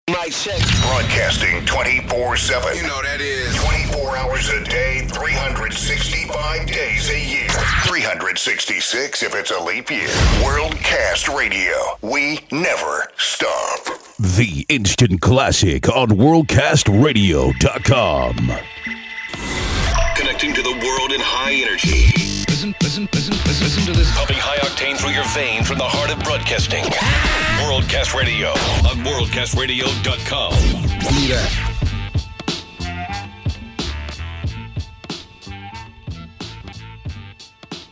Mic check. Broadcasting 24/7. You know that is 24 hours a day, 365 days a year. 366 if it's a leap year. Worldcast Radio. We never stop. The instant classic on worldcastradio.com. Connecting to the world in high energy. Listen to this. Pumping high octane through your veins from the heart of broadcasting. Worldcast Radio on worldcastradio.com. Need that.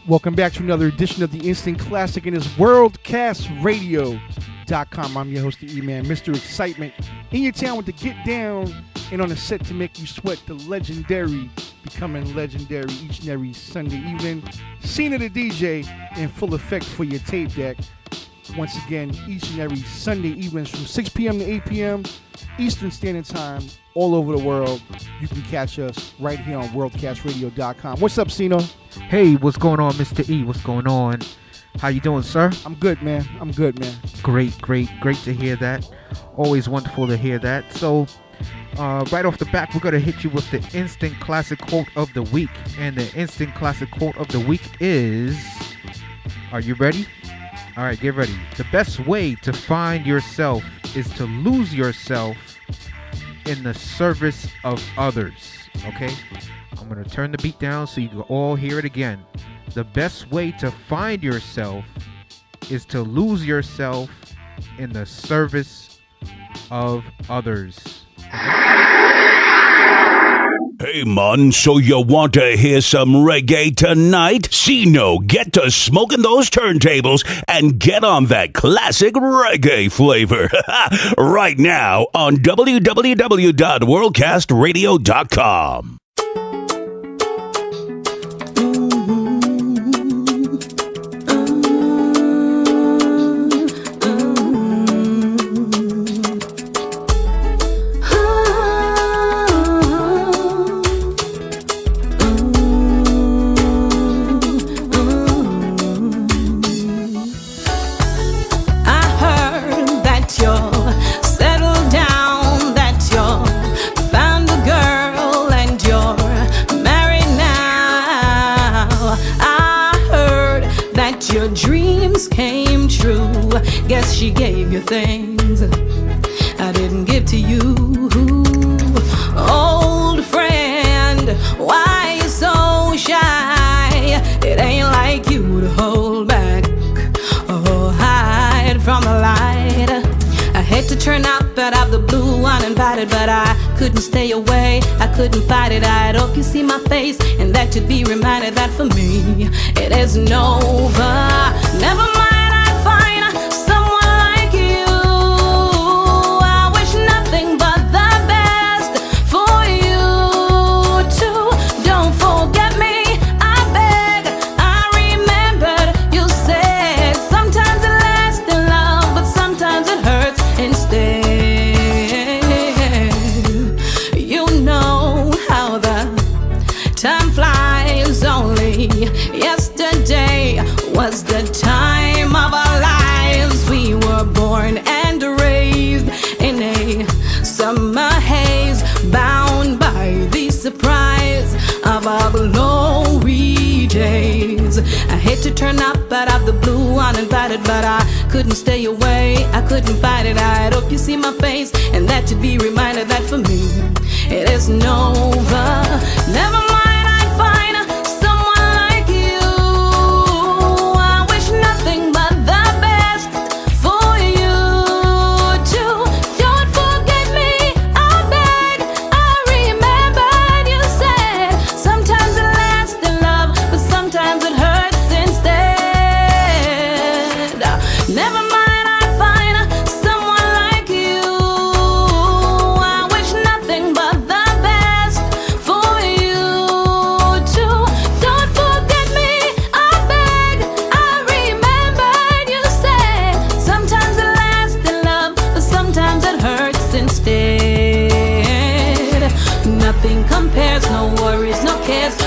Welcome back to another edition of the Instant Classic, and it's worldcastradio.com. I'm your host, the E-Man, Mr. Excitement, in your town with the get down and on the set to make you sweat, the legendary, becoming legendary each and every Sunday evening. Ceno the DJ in full effect for your tape deck. Once again, each and every Sunday evenings from 6 p.m. to 8 p.m. Eastern Standard Time, all over the world. You can catch us right here on worldcastradio.com. What's up, Ceno? Hey, what's going on, Mr. E? What's going on? How you doing, sir? I'm good, man. Great to hear that. Always wonderful to hear that. So, right off the bat, we're going to hit you with the instant classic quote of the week. And the instant classic quote of the week is... Are you ready? All right, get ready. The best way to find yourself is to lose yourself in the service of others. Okay? I'm going to turn the beat down so you can all hear it again. The best way to find yourself is to lose yourself in the service of others. Hey man, so you want to hear some reggae tonight? Ceno, get to smoking those turntables and get on that classic reggae flavor. Right now on www.worldcastradio.com. Guess she gave you things I didn't give to you. Old friend, why you so shy? It ain't like you to hold back or hide from the light. I hate to turn up out of the blue uninvited, but I couldn't stay away, I couldn't fight it. I'd hope you see my face and that you'd be reminded that for me it isn't over. Never mind. Yesterday was the time of our lives. We were born and raised in a summer haze, bound by the surprise of our glory days. I hate to turn up out of the blue uninvited, but I couldn't stay away, I couldn't fight it. I'd hope you see my face and that you'd be reminded that for me it isn't over. Never mind.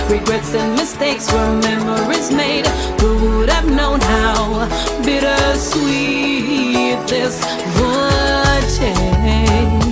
Regrets and mistakes were memories made. Who would have known how bittersweet this would taste?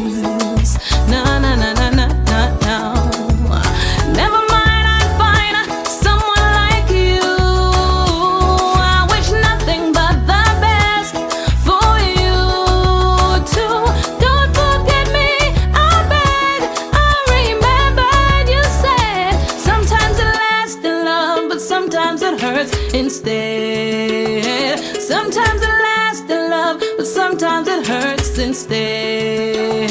instead.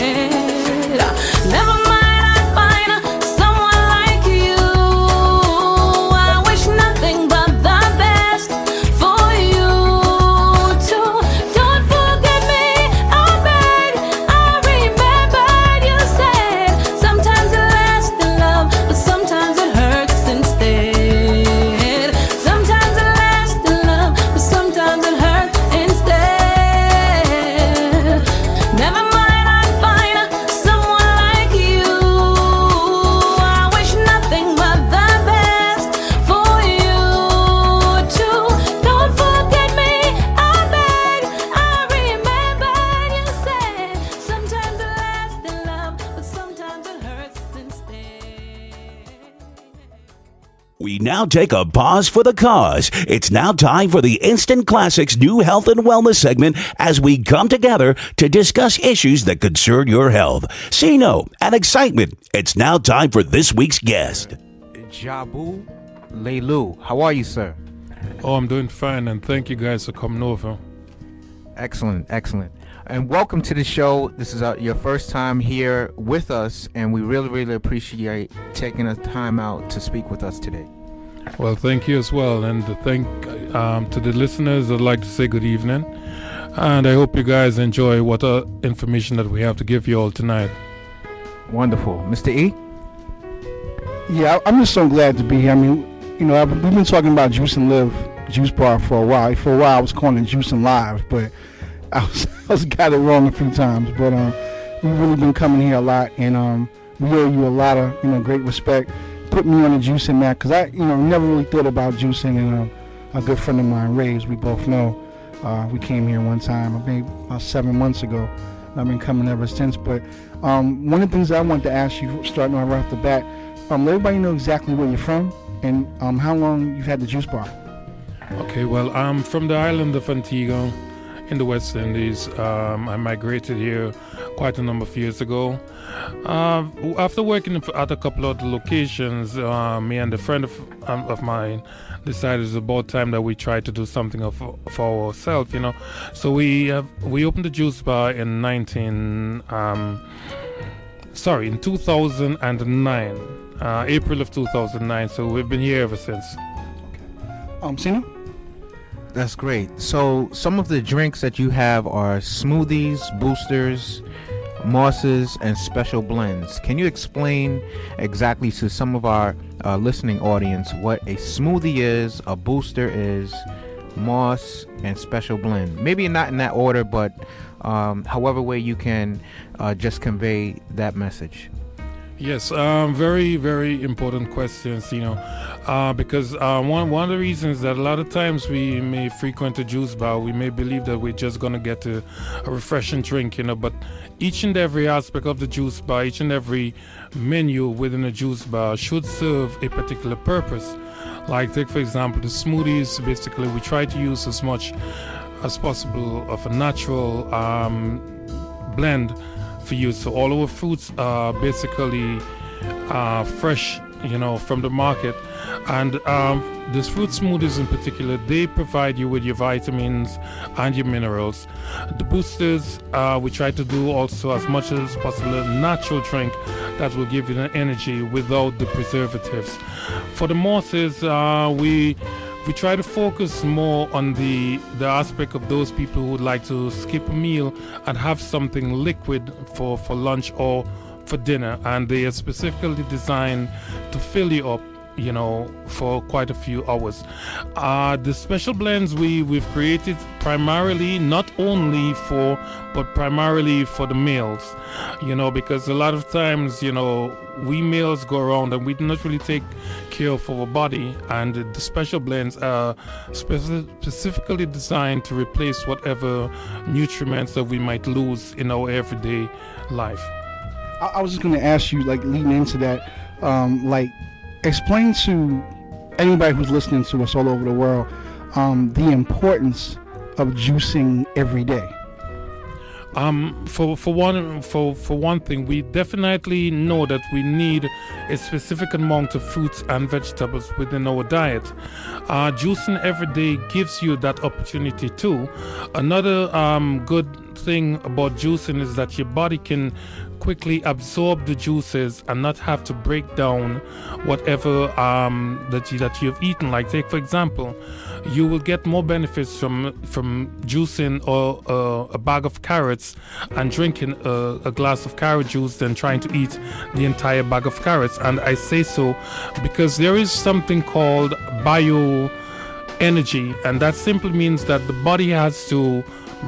Never mind, I'll find someone like you. I wish nothing but the best for you too. Don't forget me, I beg. I remembered you said sometimes it lasts in love, but sometimes it hurts instead. Sometimes it lasts in love, but sometimes it hurts instead. Never mind, I'll find someone like you. I wish nothing but the best for you too. Don't forget me, I beg. I remember you said sometimes it lasts in love, but sometimes it hurts instead. We now take a pause for the cause. It's now time for the Instant Classics new health and wellness segment as we come together to discuss issues that concern your health. Ceno and Excitement. It's now time for this week's guest. Jabu Leilu. How are you, sir? Oh, I'm doing fine, and thank you guys for coming over. Excellent, excellent. And welcome to the show. This is your first time here with us, and we really, really appreciate taking the time out to speak with us today. Well, thank you as well, and to the listeners, I'd like to say good evening, and I hope you guys enjoy what information that we have to give you all tonight. Wonderful. Mr. E? Yeah, I'm just so glad to be here. I mean, you know, we've been talking about Juice and Live Juice Bar for a while. For a while, I was calling it Juice and Live, but I was got it wrong a few times. But we've really been coming here a lot, and we owe you a lot of, you know, great respect. Put me on the juicing mat, because I, you know, never really thought about juicing. And a good friend of mine, Ray, we both know, we came here one time, maybe about 7 months ago. And I've been coming ever since. But one of the things I wanted to ask you, starting right off the bat, let everybody know exactly where you're from and how long you've had the Juice Bar. Okay, well, I'm from the island of Antigua in the West Indies. I migrated here quite a number of years ago. After working at a couple of locations, me and a friend of mine decided it's about time that we try to do something for ourselves, you know. So we opened the Juice Bar in 2009, April of 2009. So we've been here ever since. Ceno? That's great. So some of the drinks that you have are smoothies, boosters, mosses, and special blends. Can you explain exactly to some of our listening audience what a smoothie is, a booster is, moss, and special blend? Maybe not in that order, but however way you can just convey that message. Yes, very, very important questions, you know, because one of the reasons that a lot of times we may frequent a juice bar, we may believe that we're just going to get a refreshing drink, you know, but each and every aspect of the juice bar, each and every menu within a juice bar should serve a particular purpose. Like, take for example, the smoothies. Basically, we try to use as much as possible of a natural blend for you. So all our fruits are basically fresh, you know, from the market. And these fruit smoothies in particular, they provide you with your vitamins and your minerals. The boosters, we try to do also as much as possible a natural drink that will give you the energy without the preservatives. For the mosses, we try to focus more on the aspect of those people who would like to skip a meal and have something liquid for lunch or for dinner, and they are specifically designed to fill you up, you know, for quite a few hours. The special blends we've created primarily, not only for, but primarily for the males, you know, because a lot of times, you know, we males go around and we do not really take care of our body, and the special blends are specifically designed to replace whatever nutriments that we might lose in our everyday life. I was just going to ask you, like, leading into that, explain to anybody who's listening to us all over the world the importance of juicing every day. For one thing, we definitely know that we need a specific amount of fruits and vegetables within our diet. Juicing every day gives you that opportunity too. Another good thing about juicing is that your body can quickly absorb the juices and not have to break down whatever that you've eaten. Like, take for example, you will get more benefits from juicing or a bag of carrots and drinking a glass of carrot juice than trying to eat the entire bag of carrots. And I say so because there is something called bioenergy, and that simply means that the body has to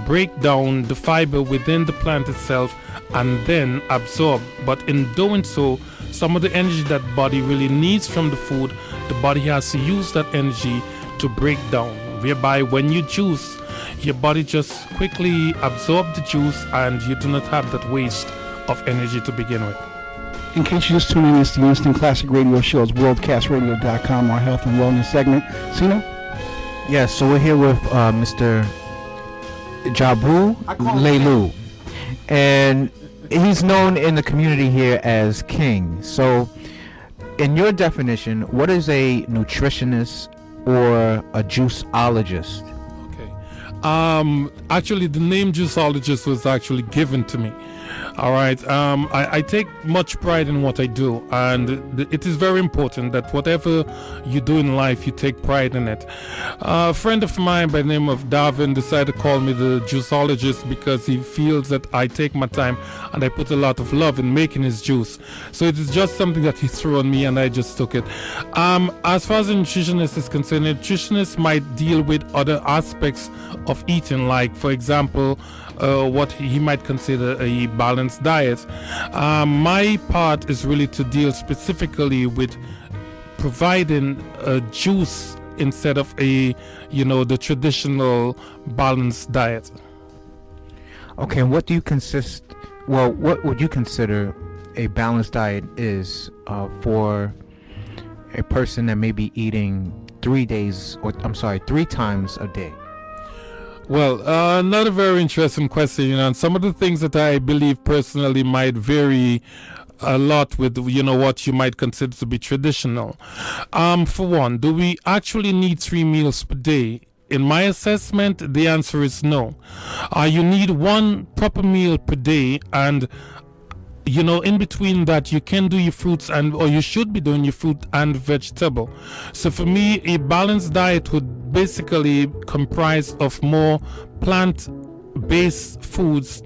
break down the fiber within the plant itself and then absorb. But in doing so, some of the energy that body really needs from the food, the body has to use that energy to break down, whereby when you juice, your body just quickly absorbs the juice and you do not have that waste of energy to begin with. In case you're just tuning in, it's the Instant Classic Radio Show. It's worldcastradio.com, our health and wellness segment. Ceno? Yes, so we're here with Mr. Jabu Leilu, and he's known in the community here as King. So, in your definition, what is a nutritionist or a juiceologist? Okay. Actually, the name juiceologist was actually given to me. All right. I take much pride in what I do, and it is very important that whatever you do in life, you take pride in it. A friend of mine by the name of Darwin decided to call me the juiceologist because he feels that I take my time and I put a lot of love in making his juice. So it is just something that he threw on me, and I just took it. As far as a nutritionist is concerned, a nutritionist might deal with other aspects of eating, like, for example, what he might consider a balanced diet. My part is really to deal specifically with providing a juice instead of the traditional balanced diet. Okay, and what would you consider a balanced diet is for a person that may be eating 3 times a day? Well, another very interesting question, and some of the things that I believe personally might vary a lot with, what you might consider to be traditional. For one, do we actually need 3 meals per day? In my assessment, the answer is no. You need 1 proper meal per day, and in between that, you can do your fruits or you should be doing your fruit and vegetable. So for me, a balanced diet would basically comprise of more plant-based foods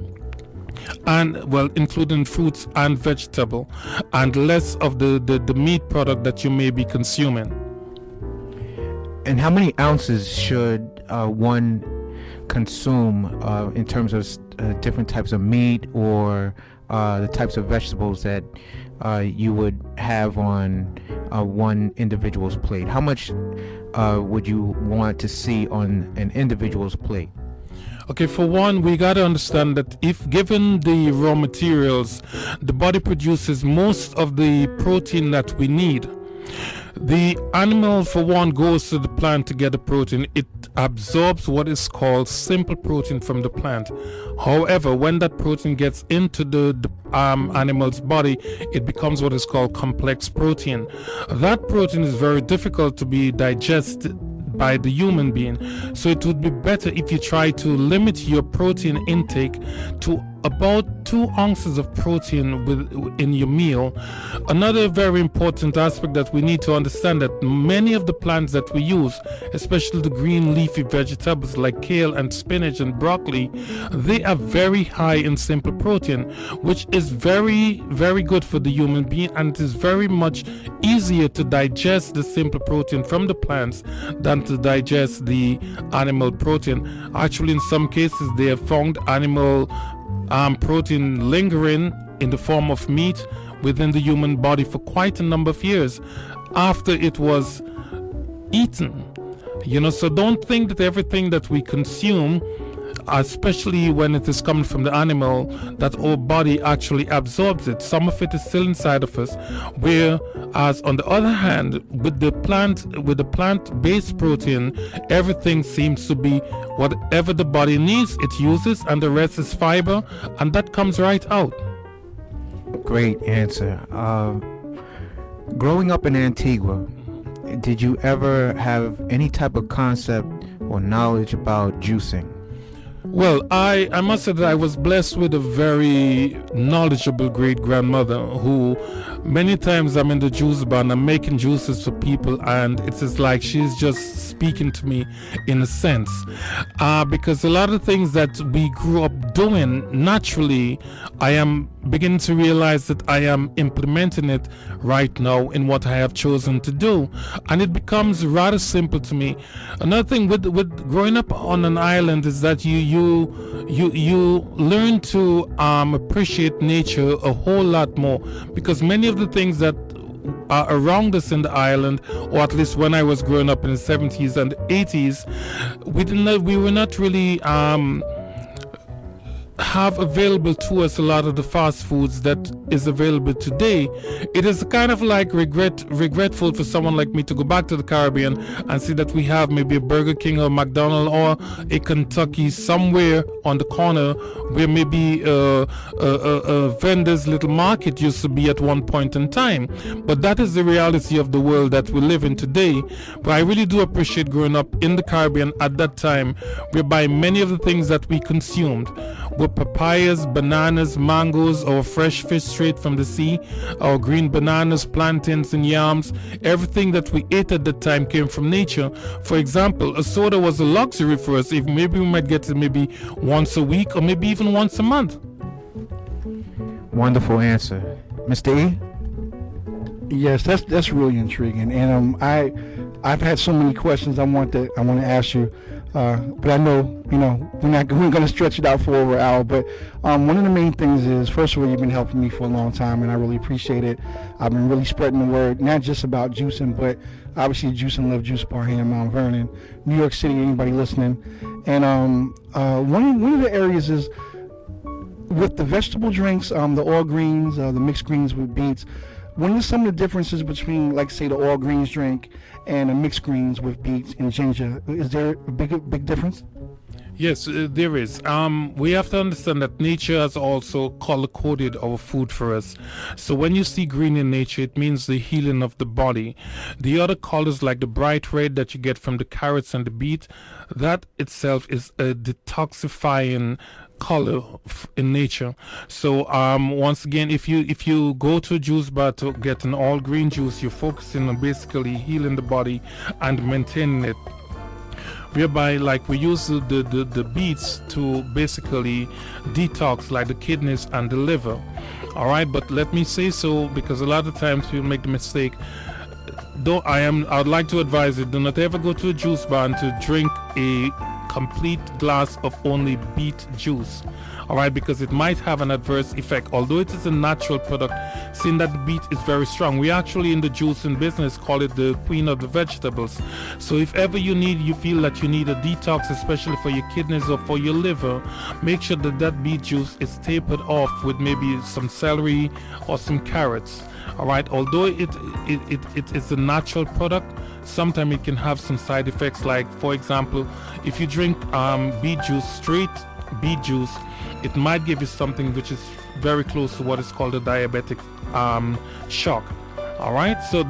and, including fruits and vegetable, and less of the meat product that you may be consuming. And how many ounces should one consume in terms of different types of meat or the types of vegetables that you would have on one individual's plate? How much would you want to see on an individual's plate? Okay, for one, we got to understand that if given the raw materials, the body produces most of the protein that we need. The animal, for one, goes to the plant to get the protein. It absorbs what is called simple protein from the plant. However, when that protein gets into the animal's body, it becomes what is called complex protein. That protein is very difficult to be digested by the human being, so it would be better if you try to limit your protein intake to about 2 ounces of protein in your meal. Another very important aspect that we need to understand, that many of the plants that we use, especially the green leafy vegetables like kale and spinach and broccoli, they are very high in simple protein, which is very, very good for the human being, and it is very much easier to digest the simple protein from the plants than to digest the animal protein. Actually, in some cases, they have found animal protein lingering in the form of meat within the human body for quite a number of years after it was eaten. So don't think that everything that we consume especially when it is coming from the animal, that our body actually absorbs it. Some of it is still inside of us, whereas on the other hand, with the plant-based protein, everything seems to be whatever the body needs, it uses, and the rest is fiber, and that comes right out. Great answer. Growing up in Antigua, did you ever have any type of concept or knowledge about juicing? Well, I must say that I was blessed with a very knowledgeable great-grandmother who many times I'm in the juice bar and I'm making juices for people, and it's just like she's just speaking to me in a sense, because a lot of things that we grew up doing naturally, I am beginning to realize that I am implementing it right now in what I have chosen to do, and it becomes rather simple to me. Another thing with growing up on an island is that you learn to appreciate nature a whole lot more, because many of the things that are around us in the island, or at least when I was growing up in the 70s and 80s, we were not really have available to us a lot of the fast foods that is available today. It is kind of like regretful for someone like me to go back to the Caribbean and see that we have maybe a Burger King or McDonald's or a Kentucky somewhere on the corner where maybe a vendor's little market used to be at one point in time. But that is the reality of the world that we live in today. But I really do appreciate growing up in the Caribbean at that time, whereby many of the things that we consumed were papayas, bananas, mangoes, or fresh fish straight from the sea, or green bananas, plantains, and yams. Everything that we ate at the time came from nature. For example, a soda was a luxury for us. If maybe we might get it maybe once a week or maybe even once a month. Wonderful answer. Mr. E? Yes, that's really intriguing, and I've had so many questions I want to ask you, but I know we're going to stretch it out for over an hour. But one of the main things is, first of all, you've been helping me for a long time, and I really appreciate it. I've been really spreading the word, not just about juicing, but obviously Juice and Love Juice Bar here in Mount Vernon, New York City. Anybody listening? And one of the areas is with the vegetable drinks, the all greens, the mixed greens with beets. What are some of the differences between, like, say, the all greens drink and a mixed greens with beets and ginger? Is there a big difference? Yes, there is. We have to understand that nature has also color-coded our food for us. So when you see green in nature, it means the healing of the body. The other colors, like the bright red that you get from the carrots and the beet, that itself is a detoxifying color in nature. So once again, if you go to a juice bar to get an all green juice, you're focusing on basically healing the body and maintaining it, whereby, like, we use the beets to basically detox, like the kidneys and the liver. All right, but let me say so, because a lot of times people make the mistake. I would like to advise you, do not ever go to a juice bar and to drink a complete glass of only beet juice. All right, because it might have an adverse effect. Although it is a natural product, seeing that the beet is very strong, we actually in the juicing business call it the queen of the vegetables. So if ever you feel that you need a detox, especially for your kidneys or for your liver, make sure that beet juice is tapered off with maybe some celery or some carrots. All right, although it is a natural product, sometimes it can have some side effects. Like, for example, if you drink beet juice, straight beet juice, it might give you something which is very close to what is called a diabetic shock. All right, so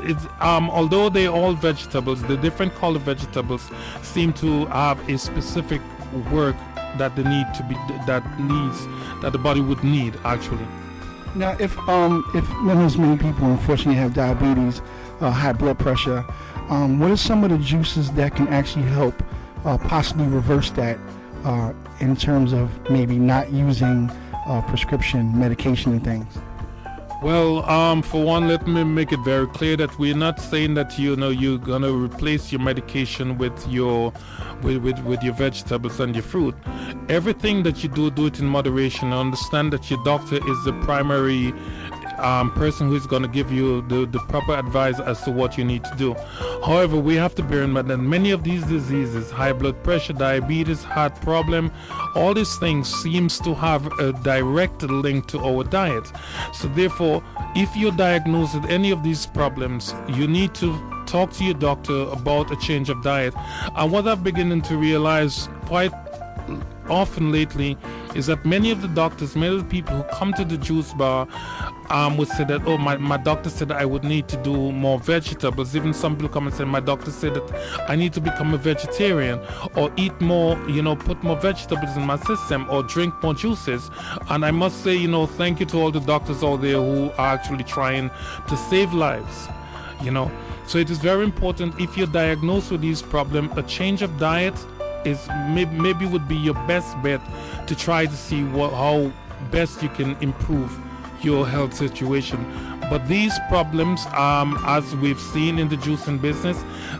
it's although they're all vegetables, the different colored vegetables seem to have a specific work that they need to be that the body would need actually. Now, if many people unfortunately have diabetes, high blood pressure, what are some of the juices that can actually help possibly reverse that in terms of maybe not using prescription medication and things? Well, for one, let me make it very clear that we're not saying that you're gonna replace your medication with your vegetables and your fruit. Everything that you do it in moderation. Understand that your doctor is the primary person who is going to give you the proper advice as to what you need to do. However, we have to bear in mind that many of these diseases, high blood pressure, diabetes, heart problem, all these things seems to have a direct link to our diet. So therefore, if you're diagnosed with any of these problems, you need to talk to your doctor about a change of diet. And what I'm beginning to realize quite often lately is that many of the doctors, many of the people who come to the juice bar would say that, oh, my doctor said that I would need to do more vegetables. Even some people come and say, my doctor said that I need to become a vegetarian or eat more, put more vegetables in my system or drink more juices. And I must say, thank you to all the doctors out there who are actually trying to save lives, So it is very important, if you're diagnosed with these problems, a change of diet is maybe would be your best bet to try to see how best you can improve your health situation. But these problems, as we've seen in the juicing business,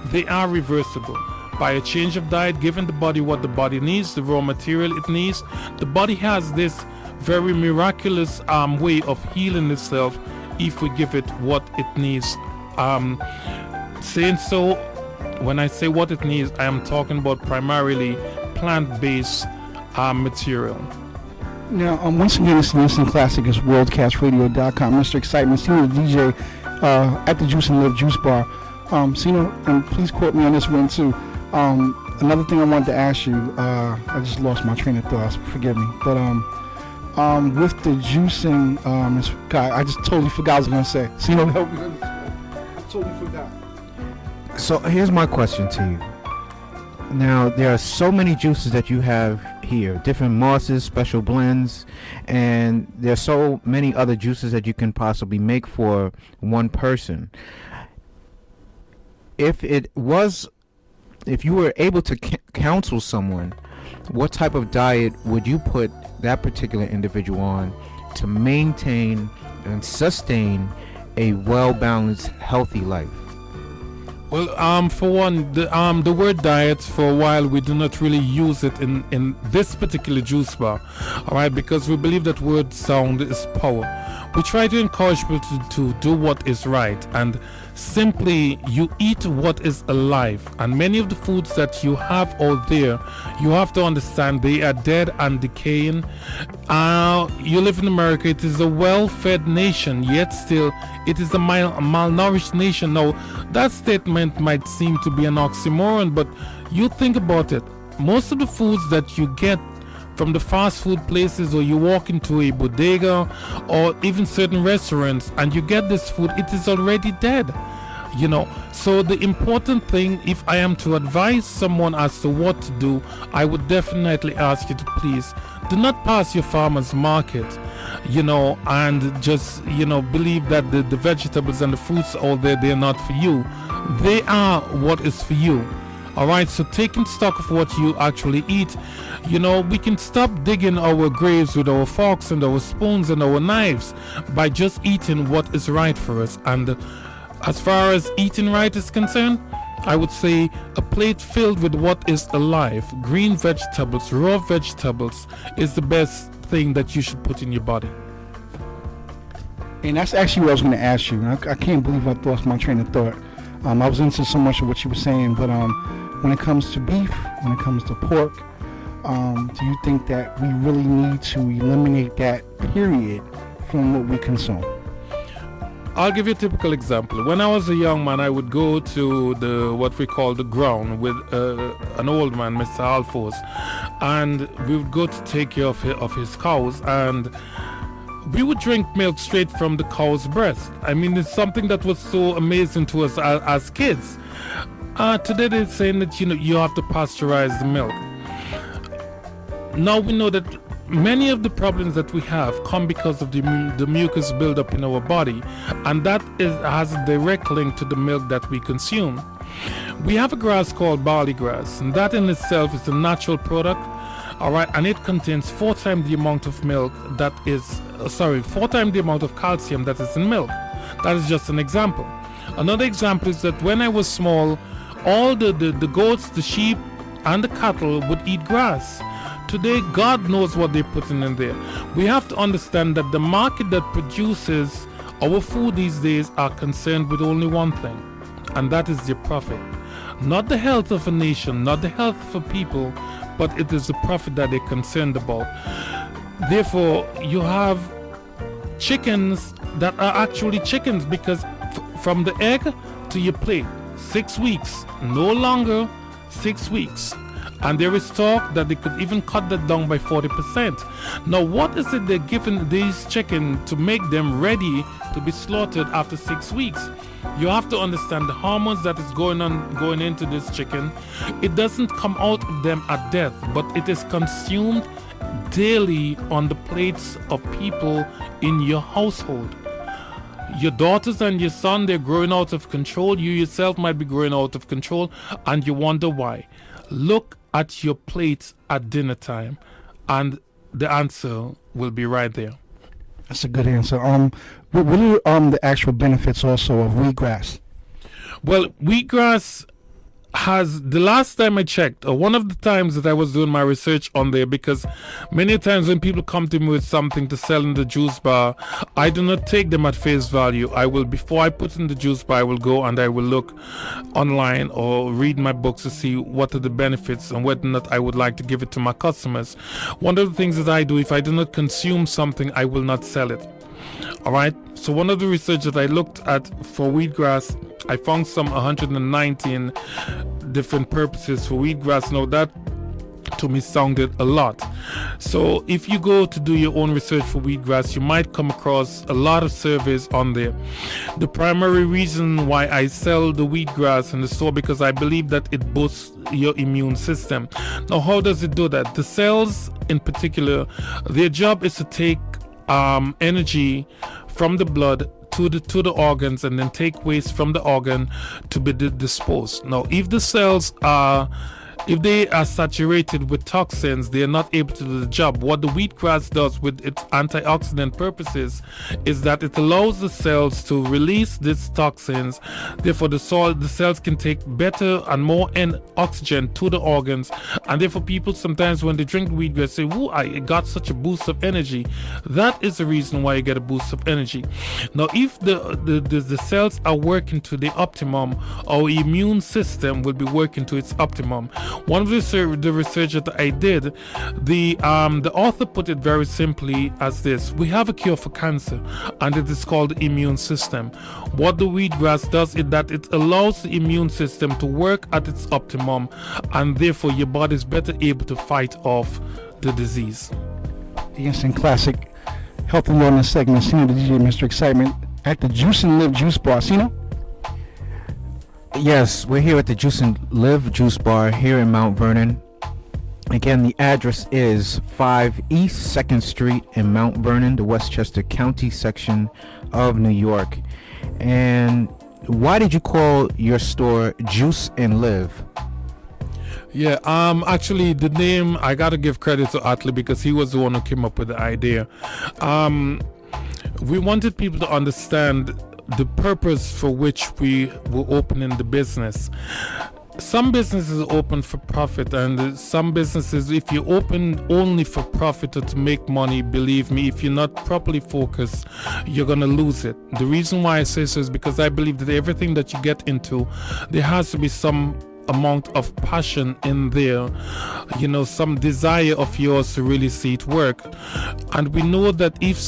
they are reversible. By a change of diet, giving the body what the body needs, the raw material it needs, the body has this very miraculous way of healing itself if we give it what it needs. Saying so, when I say what it needs, I am talking about primarily plant-based material. Now, once again, it's the Instant Classic. It's worldcastradio.com. Mr. Excitement, Ceno the DJ at the Juice and Live Juice Bar. Ceno, and please quote me on this one too. Another thing I wanted to ask you, I just lost my train of thought. Forgive me, but with the juicing, God, I just totally forgot what I was going to say. Ceno, help me. I totally forgot. So here's my question to you. Now, there are so many juices that you have here, different mosses, special blends, and there's so many other juices that you can possibly make for one person. If you were able to counsel someone, what type of diet would you put that particular individual on to maintain and sustain a well-balanced, healthy life? Well, for one, the word diet, for a while we do not really use it in this particular juice bar, all right, because we believe that word sound is power. We try to encourage people to do what is right, and simply you eat what is alive. And many of the foods that you have out there, you have to understand they are dead and decaying. You live in America, it is a well-fed nation, yet still it is a malnourished nation. Now, that statement might seem to be an oxymoron, but you think about it. Most of the foods that you get from the fast food places, or you walk into a bodega or even certain restaurants and you get this food, it is already dead, So the important thing, if I am to advise someone as to what to do, I would definitely ask you to please do not pass your farmer's market, and just believe that the vegetables and the fruits out there, they're not for you. They are what is for you. Alright, so taking stock of what you actually eat, we can stop digging our graves with our forks and our spoons and our knives by just eating what is right for us. And as far as eating right is concerned, I would say a plate filled with what is alive, green vegetables, raw vegetables, is the best thing that you should put in your body. And that's actually what I was going to ask you. I can't believe I lost my train of thought. I was into so much of what you were saying, but when it comes to beef, when it comes to pork, do you think that we really need to eliminate that period from what we consume? I'll give you a typical example. When I was a young man, I would go to what we call the ground with an old man, Mr. Alphonse, and we would go to take care of his cows, and we would drink milk straight from the cow's breast. I mean, it's something that was so amazing to us as kids. Today they're saying that you have to pasteurize the milk. Now we know that many of the problems that we have come because of the mucus buildup in our body, and that has a direct link to the milk that we consume. We have a grass called barley grass, and that in itself is a natural product, all right, and it contains 4 times the amount of calcium that is in milk. That is just an example. Another example is that when I was small, all the goats, the sheep, and the cattle would eat grass. Today, God knows what they're putting in there. We have to understand that the market that produces Our food these days are concerned with only one thing, and that is their profit. Not the health of a nation, not the health of a people, but it is the profit that they're concerned about. Therefore, you have chickens that are actually chickens, because from the egg to your plate, 6 weeks, no longer 6 weeks. And there is talk that they could even cut that down by 40%. Now, what is it they're giving these chickens to make them ready to be slaughtered after 6 weeks? You have to understand the hormones that is going into this chicken. It doesn't come out of them at death, but it is consumed daily on the plates of people in your household. Your daughters and your son, they're growing out of control. You yourself might be growing out of control, and you wonder why. Look at your plates at dinner time, and the answer will be right there. That's a good answer. What are the actual benefits also of wheatgrass? Well, wheatgrass has, the last time I checked, or one of the times that I was doing my research on there, because many times when people come to me with something to sell in the juice bar, I do not take them at face value. I will, before I put in the juice bar, I will go and I will look online or read my books to see what are the benefits and whether or not I would like to give it to my customers. One of the things that I do, if I do not consume something, I will not sell it. Alright, so one of the research that I looked at for wheatgrass, I found some 119 different purposes for wheatgrass. Now that to me sounded a lot. So if you go to do your own research for wheatgrass, you might come across a lot of surveys on there. The primary reason why I sell the wheatgrass in the store, because I believe that it boosts your immune system. Now, how does it do that? The cells in particular, their job is to take energy from the blood to the organs, and then take waste from the organ to be disposed. Now, if the cells are saturated with toxins, they are not able to do the job. What the wheatgrass does with its antioxidant purposes is that it allows the cells to release these toxins. Therefore, the cells can take better and more oxygen to the organs. And therefore, people sometimes when they drink wheatgrass say, "Whoa, I got such a boost of energy." That is the reason why you get a boost of energy. Now, if the cells are working to the optimum, our immune system will be working to its optimum. One of the research that I did, the author put it very simply as this: we have a cure for cancer, and it is called the immune system. What the wheatgrass does is that it allows the immune system to work at its optimum, and therefore your body is better able to fight off the disease. The instant classic health and wellness segment, Ceno the DJ, Mr. Excitement, at the Juice and Live Juice Bar. Ceno? Yes, we're here at the Juice and Live Juice Bar here in Mount Vernon. Again, the address is 5 East 2nd Street in Mount Vernon, the Westchester County section of New York. And why did you call your store Juice and Live? Yeah, actually the name, I gotta give credit to Atley because he was the one who came up with the idea. We wanted people to understand the purpose for which we were opening the business. Some businesses open for profit, and some businesses, if you open only for profit or to make money, believe me, if you're not properly focused, you're gonna lose it. The reason why I say so is because I believe that everything that you get into, there has to be some amount of passion in there, some desire of yours to really see it work. And we know that if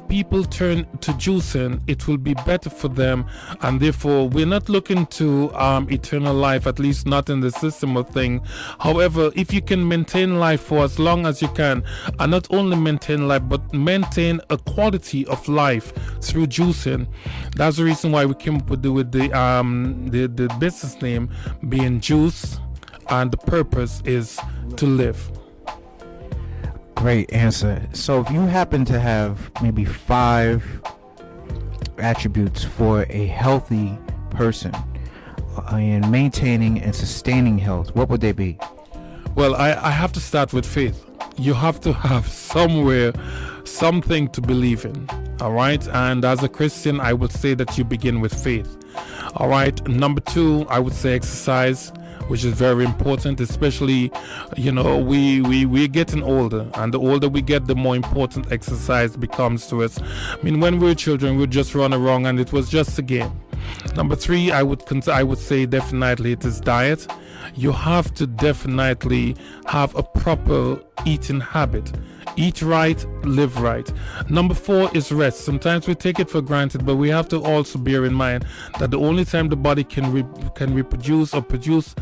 people turn to juicing, it will be better for them, and therefore we're not looking to eternal life, at least not in the system of thing. However, if you can maintain life for as long as you can, and not only maintain life but maintain a quality of life through juicing, that's the reason why we came up with the business name being Juice, and the purpose is to live. Great answer. So if you happen to have maybe 5 attributes for a healthy person in maintaining and sustaining health, what would they be? Well, I have to start with faith. You have to have something to believe in. All right, and as a Christian, I would say that you begin with faith. All right, number 2, I would say exercise. which is very important, especially, we're getting older, and the older we get, the more important exercise becomes to us. I mean, when we were children, we'd just run around and it was just a game. Number three, I would say definitely it is diet. You have to definitely have a proper eating habit. Eat right, live right. Number four is rest. Sometimes we take it for granted, but we have to also bear in mind that the only time the body can reproduce or produce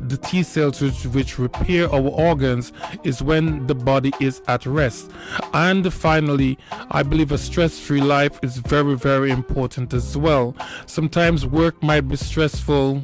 the T cells which repair our organs is when the body is at rest. And finally, I believe a stress-free life is very, very important as well. Sometimes work might be stressful.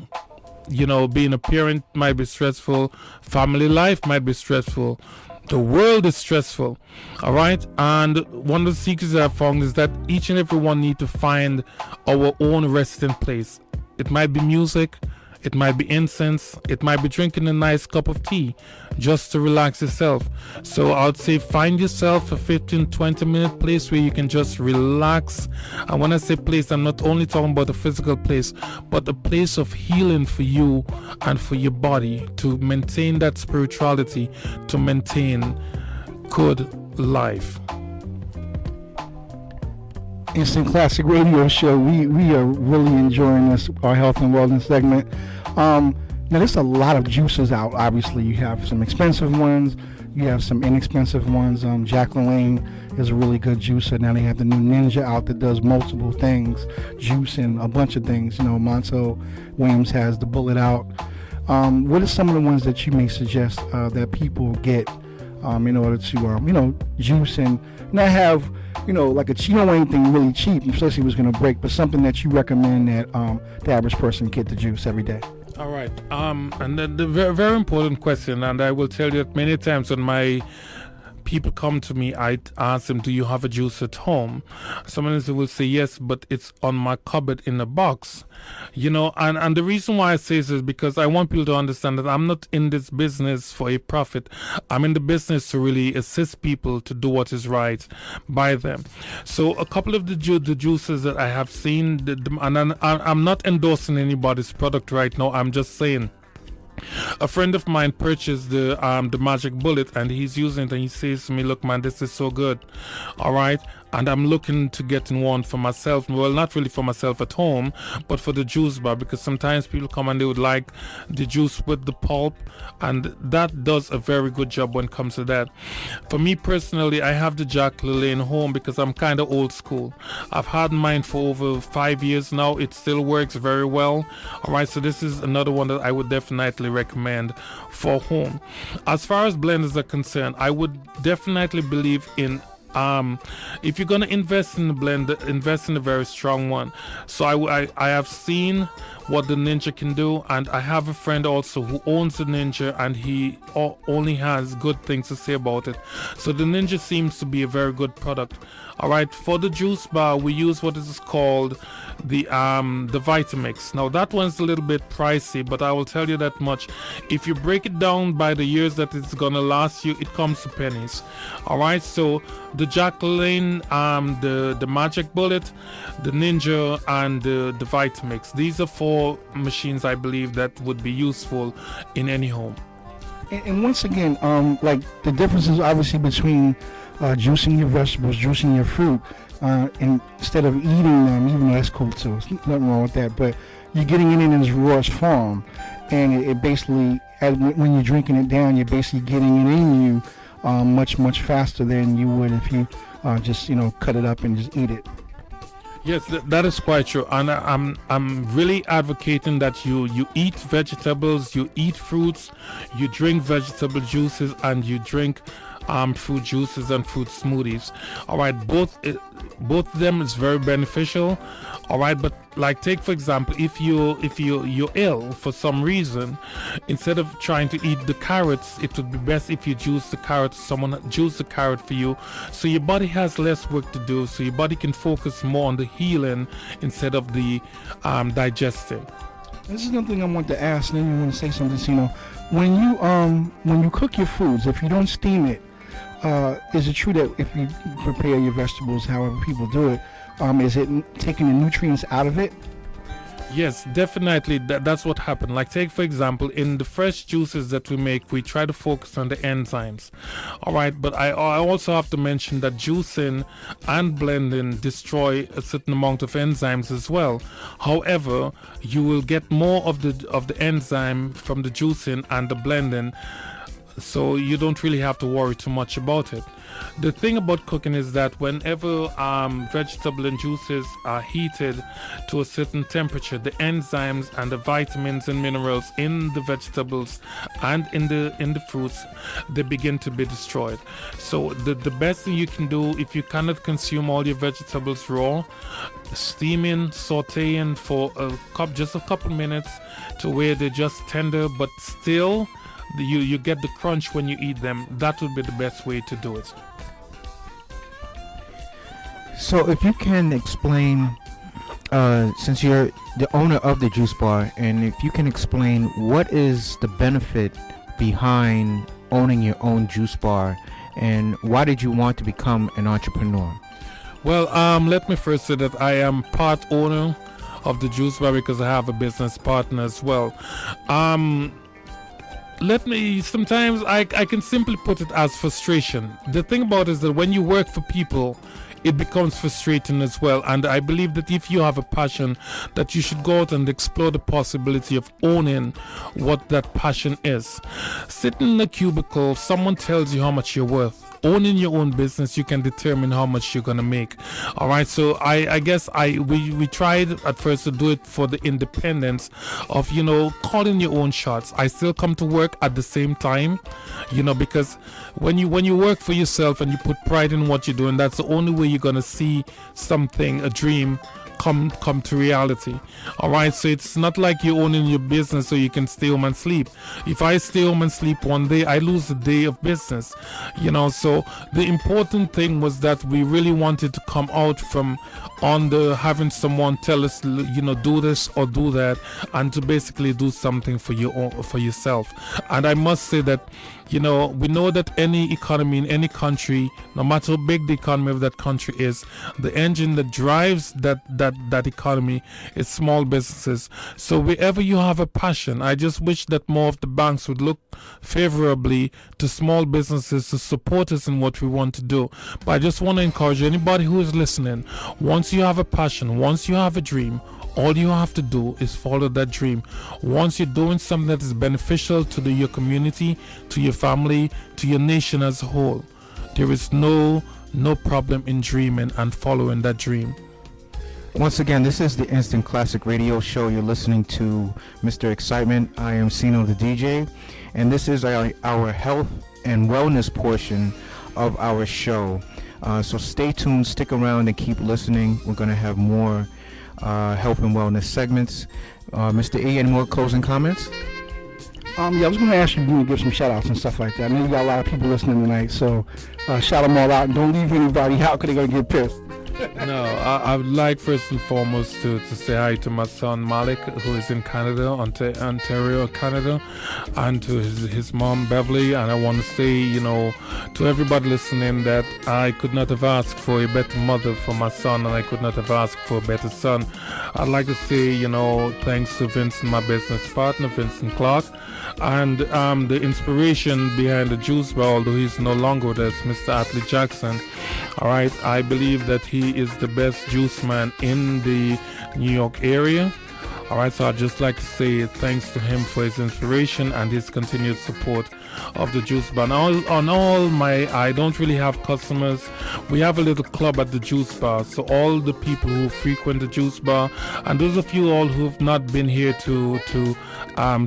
Being a parent might be stressful. Family life might be stressful. The world is stressful. All right. And one of the secrets that I found is that each and every one need to find our own resting place. It might be music. It might be incense. It might be drinking a nice cup of tea just to relax yourself. So I would say find yourself a 15-20 minute place where you can just relax. And when I say place, I'm not only talking about a physical place, but a place of healing for you and for your body, to maintain that spirituality, to maintain good life. Instant Classic Radio Show. We are really enjoying this, our health and wellness segment. Now there's a lot of juices out. Obviously, you have some expensive ones, you have some inexpensive ones. Jack LaLanne is a really good juicer. Now they have the new Ninja out that does multiple things, juicing a bunch of things. Montel Williams has the Bullet out. What are some of the ones that you may suggest that people get in order to juice and not have you don't want anything really cheap, especially if it's going to break, but something that you recommend that the average person get the juice every day? All right. And the very, very important question, and I will tell you that many times when my people come to me, I ask them, do you have a juice at home? Someone will say yes, but it's on my cupboard in a box. And the reason why I say this is because I want people to understand that I'm not in this business for a profit. I'm in the business to really assist people to do what is right by them. So a couple of the juices that I have seen, and I'm not endorsing anybody's product right now, I'm just saying, a friend of mine purchased the Magic Bullet, and he's using it, and he says to me, look man, this is so good. All right. And I'm looking to get one for myself. Well, not really for myself at home, but for the juice bar, because sometimes people come and they would like the juice with the pulp, and that does a very good job when it comes to that. For me personally, I have the Jack LaLanne home because I'm kind of old school. I've had mine for over 5 years now. It still works very well. All right, so this is another one that I would definitely recommend for home. As far as blenders are concerned, I would definitely believe in if you're gonna invest in the blender, invest in a very strong one. So I have seen what the Ninja can do, and I have a friend also who owns the Ninja, and he only has good things to say about it. So the Ninja seems to be a very good product. All right, for the juice bar, we use what is called the Vitamix. Now that one's a little bit pricey, but I will tell you that much. If you break it down by the years that it's gonna last you, it comes to pennies. All right, so the Jack LaLanne, the Magic Bullet, the Ninja, and the Vitamix. These are 4 machines I believe that would be useful in any home. And once again, like the difference is obviously between juicing your vegetables, juicing your fruit, and instead of eating them, even though that's cool too, there's nothing wrong with that, but you're getting it in its rawest form, and it basically, when you're drinking it down, you're basically getting it in you much faster than you would if you just cut it up and just eat it. Yes, that is quite true, and I'm really advocating that you eat vegetables, you eat fruits, you drink vegetable juices, and you drink fruit juices and fruit smoothies. All right, both of them is very beneficial. All right, but like take for example, if you're ill for some reason, instead of trying to eat the carrots, it would be best if you juice the carrot. Someone juice the carrot for you, so your body has less work to do, so your body can focus more on the healing instead of the digesting. This is another thing I want to ask, and then you want to say something, Ceno. When you cook your foods, if you don't steam it, is it true that if you prepare your vegetables however people do it, is it taking the nutrients out of it? Yes, definitely. That's what happened. Like, take for example, in the fresh juices that we make, we try to focus on the enzymes. All right, but I also have to mention that juicing and blending destroy a certain amount of enzymes as well. However, you will get more of the enzyme from the juicing and the blending, so you don't really have to worry too much about it. The thing about cooking is that whenever vegetable and juices are heated to a certain temperature, the enzymes and the vitamins and minerals in the vegetables and in the fruits, they begin to be destroyed. So the best thing you can do, if you cannot consume all your vegetables raw, steaming, sauteing for just a couple minutes to where they're just tender, but still you get the crunch when you eat them. That would be the best way to do it. So if you can explain, since you're the owner of the juice bar, and if you can explain what is the benefit behind owning your own juice bar, and why did you want to become an entrepreneur? Well, let me first say that I am part owner of the juice bar because I have a business partner as well. Sometimes I can simply put it as frustration. The thing about it is that when you work for people, it becomes frustrating as well. And I believe that if you have a passion, that you should go out and explore the possibility of owning what that passion is. Sitting in a cubicle, someone tells you how much you're worth. Owning your own business, you can determine how much you're gonna make. All right, so I guess we tried at first to do it for the independence of, calling your own shots. I still come to work at the same time, because when you work for yourself and you put pride in what you're doing, that's the only way you're gonna see something, a dream, come to reality. All right, so it's not like you're owning your business so you can stay home and sleep. If I stay home and sleep one day, I lose a day of business. So the important thing was that we really wanted to come out from having someone tell us, do this or do that, and to basically do something for yourself. And I must say that we know that any economy in any country, no matter how big the economy of that country is, the engine that drives that economy is small businesses. So wherever you have a passion, I just wish that more of the banks would look favorably to small businesses to support us in what we want to do. But I just want to encourage anybody who is listening, once you have a passion, once you have a dream, all you have to do is follow that dream. Once you're doing something that is beneficial to your community, to your family, to your nation as a whole, there is no problem in dreaming and following that dream. Once again, this is the Instant Classic Radio Show. You're listening to Mr. Excitement. I am Ceno the DJ, and this is our health and wellness portion of our show. So stay tuned, stick around, and keep listening. We're going to have more health and wellness segments. Mr. E, any more closing comments? I was going to ask you to give some shout outs and stuff like that. I know you got a lot of people listening tonight, so shout them all out and don't leave anybody out because they're going to get pissed. No, I would like first and foremost to say hi to my son Malik, who is in Canada, Ontario, Canada, and to his mom Beverly. And I want to say, to everybody listening, that I could not have asked for a better mother for my son, and I could not have asked for a better son. I'd like to say, thanks to Vincent, my business partner, Vincent Clark, and the inspiration behind the juice bar, although he's no longer with us, Mr. Atlee Jackson. All right, I believe that he is the best juice man in the New York area. All right, so I'd just like to say thanks to him for his inspiration and his continued support of the juice bar. I don't really have customers. We have a little club at the juice bar, so all the people who frequent the juice bar, and those of you all who have not been here to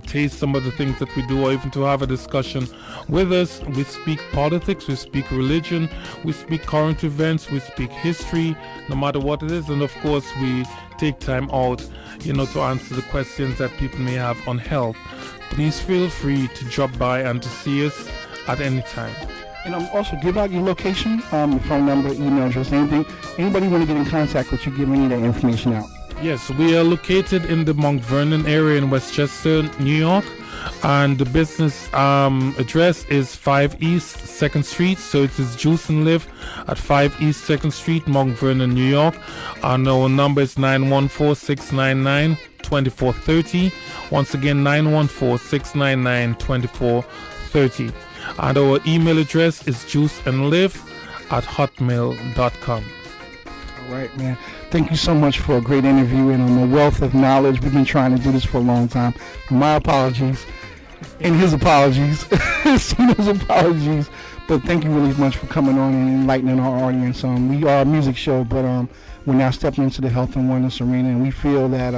taste some of the things that we do, or even to have a discussion with us, we speak politics, we speak religion, we speak current events, we speak history, no matter what it is, and of course we take time out, to answer the questions that people may have on health. Please feel free to drop by and to see us at any time. And also give out your location, your phone number, email address, anything. Anybody want to get in contact with you, give any of that information out. Yes, we are located in the Mount Vernon area in Westchester, New York. And the business address is 5 East 2nd Street. So it is Juice and Live at 5 East 2nd Street, Mount Vernon, New York. And our number is 914-699 914-699-2430. Once again, 914-699-2430. And our email address is juiceandlive@hotmail.com. All right, man. Thank you so much for a great interview and a wealth of knowledge. We've been trying to do this for a long time. My apologies. And his apologies. Ceno's apologies. But thank you really much for coming on and enlightening our audience. We are a music show, but we're now stepping into the health and wellness arena, and we feel that,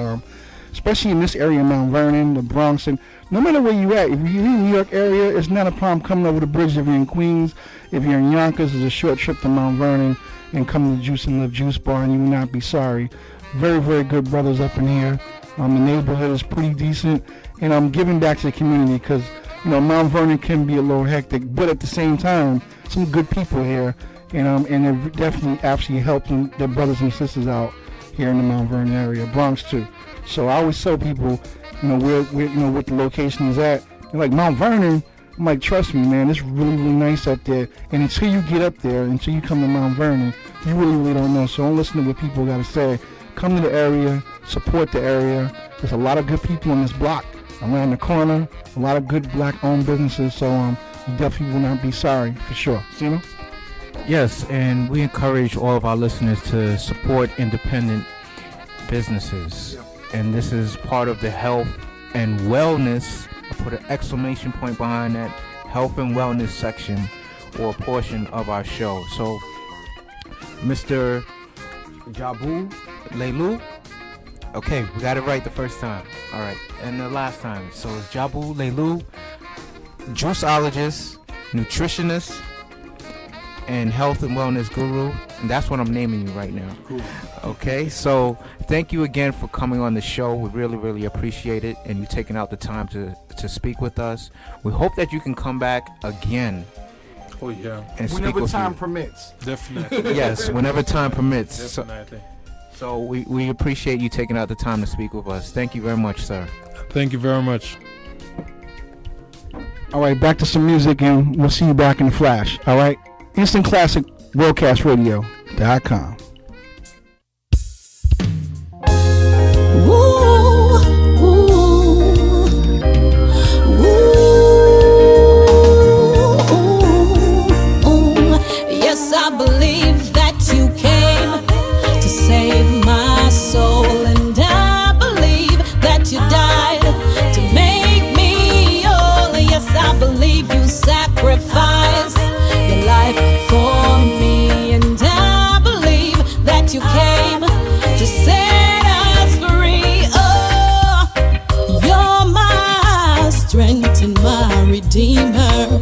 especially in this area, Mount Vernon, the Bronx, and no matter where you're at, if you're in the New York area, it's not a problem coming over the bridge. If you're in Queens, if you're in Yonkers, it's a short trip to Mount Vernon, and come to the Juice and Live Juice Bar, and you will not be sorry. Very, very good brothers up in here. The neighborhood is pretty decent, and I'm giving back to the community because, Mount Vernon can be a little hectic, but at the same time, some good people here, and they're definitely actually helping their brothers and sisters out here in the Mount Vernon area, Bronx too. So I always tell people, where what the location is at. They're like, Mount Vernon. I'm like, trust me, man, it's really, really nice up there. And until you get up there, until you come to Mount Vernon, you really, really don't know. So don't listen to what people got to say. Come to the area, support the area. There's a lot of good people on this block around the corner, a lot of good black-owned businesses. So you definitely will not be sorry, for sure. Ceno? Yes, and we encourage all of our listeners to support independent businesses. Yep. And this is part of the health and wellness. I put an exclamation point behind that health and wellness section or portion of our show. So, Mr. Jabu Leilu. Okay, we got it right the first time. All right, and the last time. So it's Jabu Leilu, juiceologist, nutritionist, and health and wellness guru. And that's what I'm naming you right now. Cool. Okay, so thank you again for coming on the show. We really, really appreciate it, and you taking out the time to speak with us. We hope that you can come back again. Oh, yeah. And speak Whenever with time you. permits. Definitely. Yes, whenever time permits. Definitely. So we appreciate you taking out the time to speak with us. Thank you very much, sir. Thank you very much. All right, back to some music, and we'll see you back in a flash. All right? Instant Classic, WorldcastRadio.com. Yes, I believe that you came to save my soul, and I believe that you died to make me whole. Yes, I believe you sacrificed your life for me, and I believe that you came to set us free. Oh, you're my strength and my redeemer.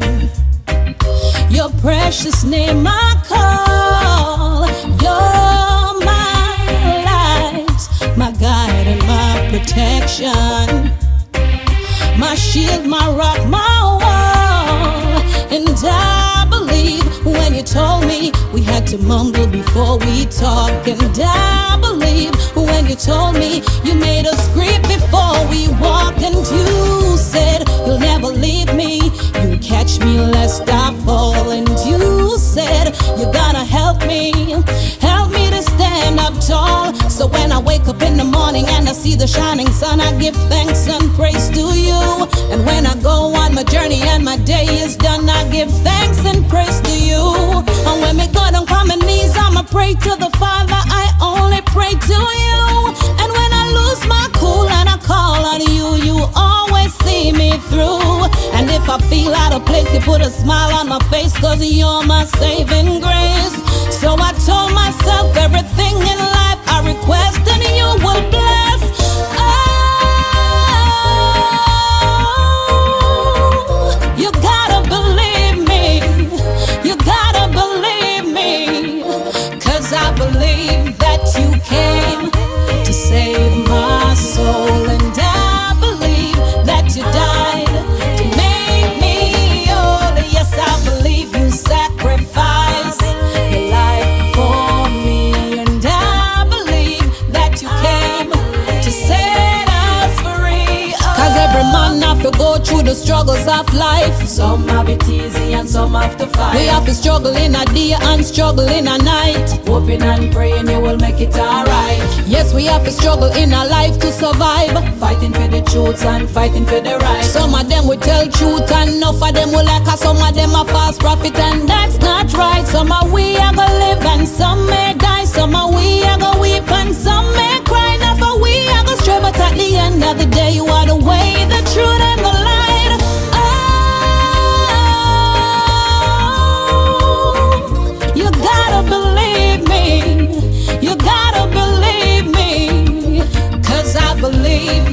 Your precious name I call. You're my light, my guide and my protection, my shield, my rock, my wall. And I believe when you told me we had to mumble before we talk. And I believe when you told me you made us greet before we walk. And you said you'll never leave me, you'll catch me lest I fall. And you said you're gonna help me to stand up tall. So when I wake up in the morning and I see the shining sun, I give thanks and praise to you. And when I go on my journey and my day is done, I give thanks and praise to you. And when me go down on my knees, I'ma pray to the Father, I only pray to you. And when I lose my cool and I call on you, you always see me through. And if I feel out of place, you put a smile on my face, cause you're my saving grace. So I told myself everything in life I request and you will bless. Oh, you gotta believe me, you gotta believe me, cause I believe that you came to save my soul. And I believe that you died to make me whole. Yes, I believe you sacrificed your life for me. And I the struggles of life. Some have it easy and some have to fight. We have to struggle in a day and struggle in a night. Hoping and praying you will make it alright. Yes, we have to struggle in our life to survive. Fighting for the truth and fighting for the right. Some of them will tell truth and enough of them will like us. Some of them are false prophet and that's not right. Some are we are gonna live and some may die. Some are we are gonna weep and some may cry. Now for we are gonna stray, but at the end of the day you are the way, the truth and the light. You gotta believe me. You gotta believe me. 'Cause I believe